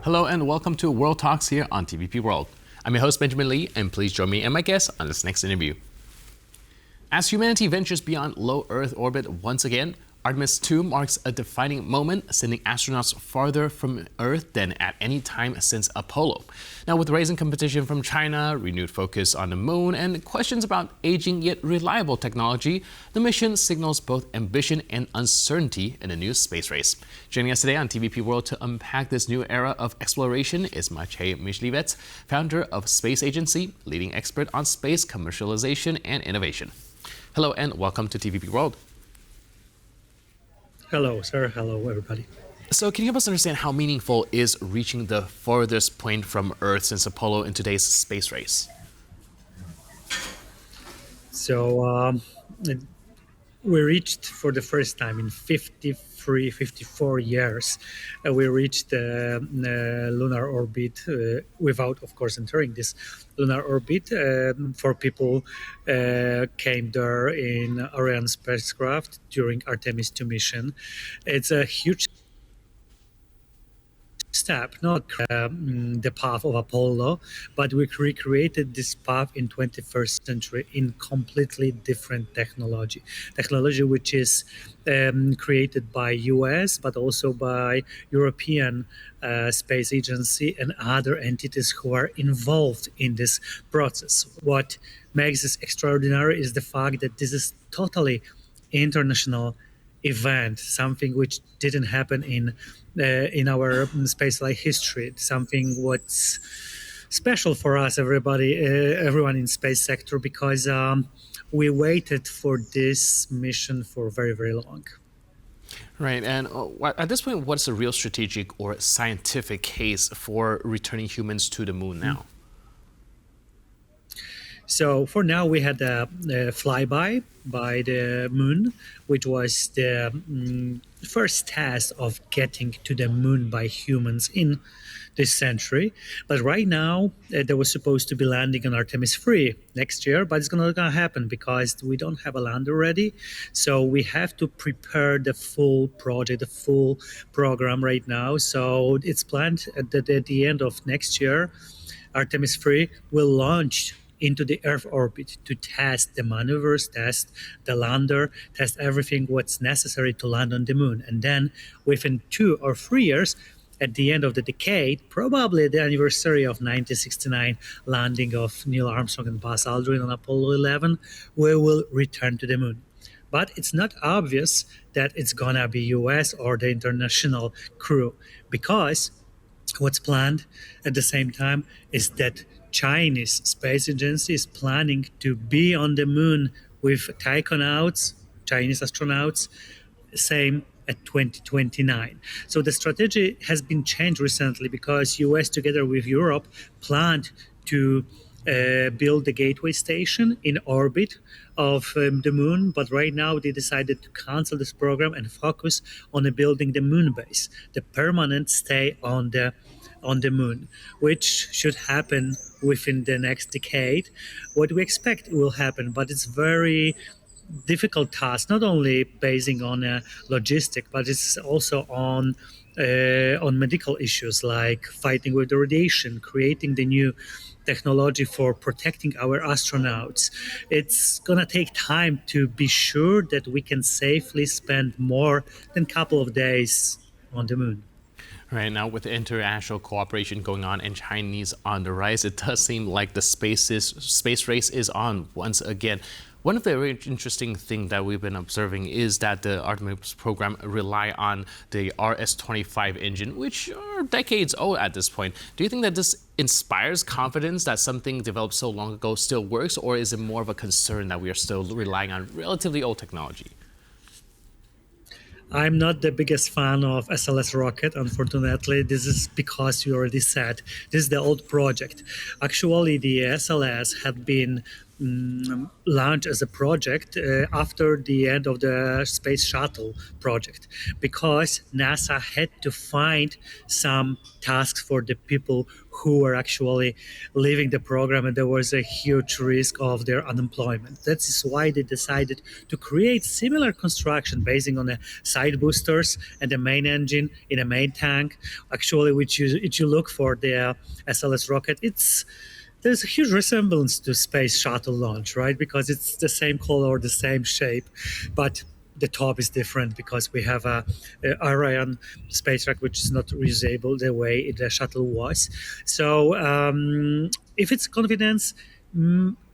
Hello and welcome to World Talks here on TVP World. I'm your host Benjamin Lee, and please join me and my guest on this next interview. As humanity ventures beyond low Earth orbit once again, Artemis II marks a defining moment, sending astronauts farther from Earth than at any time since Apollo. Now, with rising competition from China, renewed focus on the moon, and questions about aging yet reliable technology, the mission signals both ambition and uncertainty in a new space race. Joining us today on TVP World to unpack this new era of exploration is Maciej Myśliwiec, founder of Space Agency, leading expert on space commercialization and innovation. Hello and welcome to TVP World. Hello, sir. Hello, everybody. So can you help us understand how meaningful is reaching the farthest point from Earth since Apollo in today's space race? So we reached for the first time in 54 years, we reached the lunar orbit without, of course, entering this lunar orbit. Four people came there in Ariane spacecraft during Artemis II mission. It's a huge step, not the path of Apollo, but we recreated this path in 21st century in completely different technology which is created by US, but also by European Space Agency and other entities who are involved in this process. What makes this extraordinary is the fact that this is totally international event, something which didn't happen in our spaceflight history, something what's special for us, everyone in space sector, because we waited for this mission for very, very long. Right, and at this point, what's the real strategic or scientific case for returning humans to the moon now? So for now, we had a flyby by the moon, which was the first test of getting to the moon by humans in this century. But right now, there was supposed to be landing on Artemis III next year, but it's not going to happen because we don't have a lander ready. So we have to prepare the full project, the full program right now. So it's planned that at the end of next year, Artemis III will launch into the Earth orbit to test the maneuvers, test the lander, test everything what's necessary to land on the moon. And then within 2 or 3 years, at the end of the decade, probably the anniversary of 1969 landing of Neil Armstrong and Buzz Aldrin on Apollo 11, we will return to the moon. But it's not obvious that it's gonna be US or the international crew, because what's planned at the same time is that Chinese Space Agency is planning to be on the moon with taikonauts, Chinese astronauts, same at 2029. So the strategy has been changed recently because US together with Europe planned to build the gateway station in orbit of the moon, but right now they decided to cancel this program and focus on building the moon base, the permanent stay on the moon, which should happen within the next decade. What we expect will happen, but it's very difficult task, not only basing on logistic, but it's also on medical issues like fighting with the radiation, creating the new technology for protecting our astronauts. It's gonna take time to be sure that we can safely spend more than a couple of days on the moon. Right now, with international cooperation going on and Chinese on the rise, it does seem like the space race is on once again. One of the very interesting things that we've been observing is that the Artemis program rely on the RS-25 engine, which are decades old at this point. Do you think that this inspires confidence that something developed so long ago still works, or is it more of a concern that we are still relying on relatively old technology? I'm not the biggest fan of SLS rocket, unfortunately. This is because you already said this is the old project. Actually, the SLS had been launch as a project after the end of the space shuttle project, because NASA had to find some tasks for the people who were actually leaving the program, and there was a huge risk of their unemployment. That is why they decided to create similar construction basing on the side boosters and the main engine in a main tank. Actually, which you look for the SLS rocket, there's a huge resemblance to space shuttle launch, right? Because it's the same color, the same shape, but the top is different because we have a Orion space track, which is not reusable the way the shuttle was. So if it's confidence,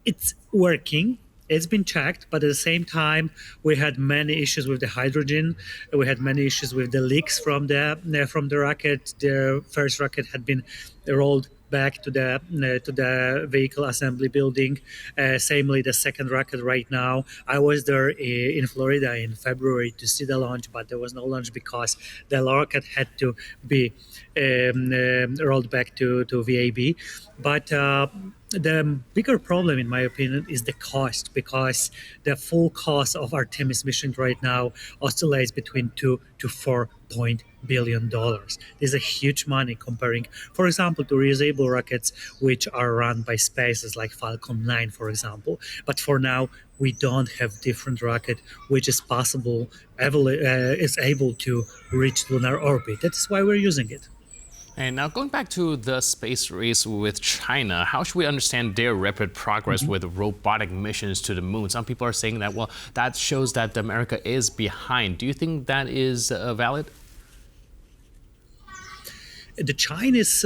it's working. It's been checked, but at the same time, we had many issues with the hydrogen. We had many issues with the leaks from the rocket. The first rocket had been rolled back to the vehicle assembly building. Samely, the second rocket right now. I was there in Florida in February to see the launch, but there was no launch because the rocket had to be rolled back to VAB. But the bigger problem, in my opinion, is the cost, because the full cost of Artemis mission right now oscillates between $2 to $4 billion. This is a huge money comparing, for example, to reusable rockets which are run by spaces like Falcon 9, for example. But for now, we don't have different rocket which is is able to reach lunar orbit. That is why we're using it. And now going back to the space race with China, how should we understand their rapid progress with robotic missions to the moon? Some people are saying that, well, that shows that America is behind. Do you think that is valid? The Chinese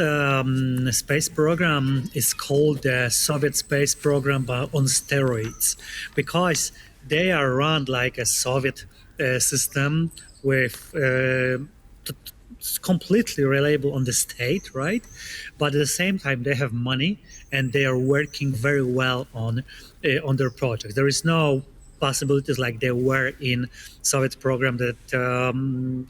space program is called the Soviet space program on steroids, because they are run like a Soviet system with completely reliable on the state, right? But at the same time, they have money and they are working very well on their project. There is no possibilities like there were in Soviet program that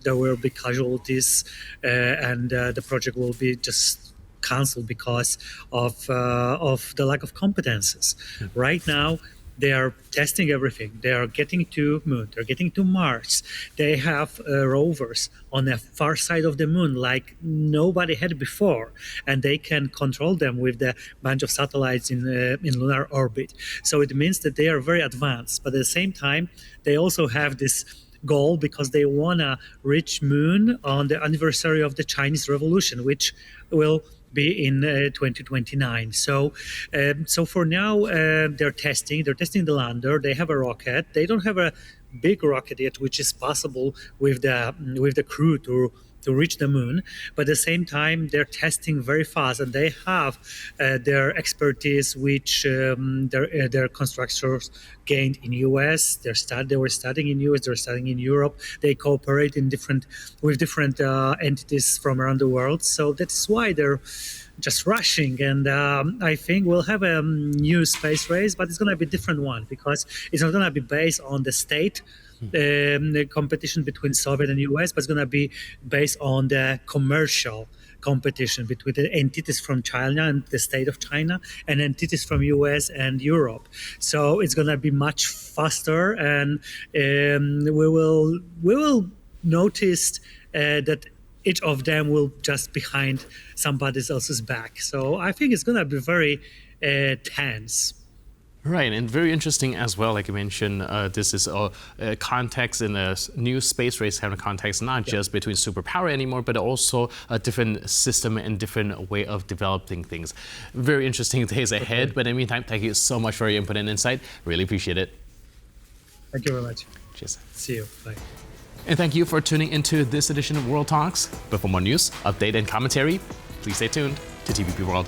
there will be casualties and the project will be just canceled because of the lack of competences. Right now, they are testing everything. They are getting to moon. They're getting to Mars. They have rovers on the far side of the moon like nobody had before, and they can control them with the bunch of satellites in lunar orbit. So it means that they are very advanced. But at the same time, they also have this goal because they want to reach moon on the anniversary of the Chinese Revolution, which will be in 2029. So for now, they're testing the lander. They have a rocket. They don't have a big rocket yet, which is possible with the crew to reach the moon. But at the same time, they're testing very fast, and they have their expertise, which their constructors gained in US. They were studying in US. They're studying in Europe. They cooperate with different entities from around the world. So that's why they're just rushing. And I think we'll have a new space race, but it's going to be a different one because it's not going to be based on the state the competition between Soviet and US, but it's going to be based on the commercial competition between the entities from China and the state of China and entities from US and Europe. So it's going to be much faster, and we will notice that each of them will just behind somebody else's back. So I think it's going to be very tense. Right, and very interesting as well, like you mentioned, this is a context in a new space race kind of context, not just between superpower anymore, but also a different system and different way of developing things. Very interesting days ahead, but in the meantime, thank you so much for your input and insight. Really appreciate it. Thank you very much. Cheers. See you. Bye. And thank you for tuning into this edition of World Talks. But for more news, update, and commentary, please stay tuned to TVP World.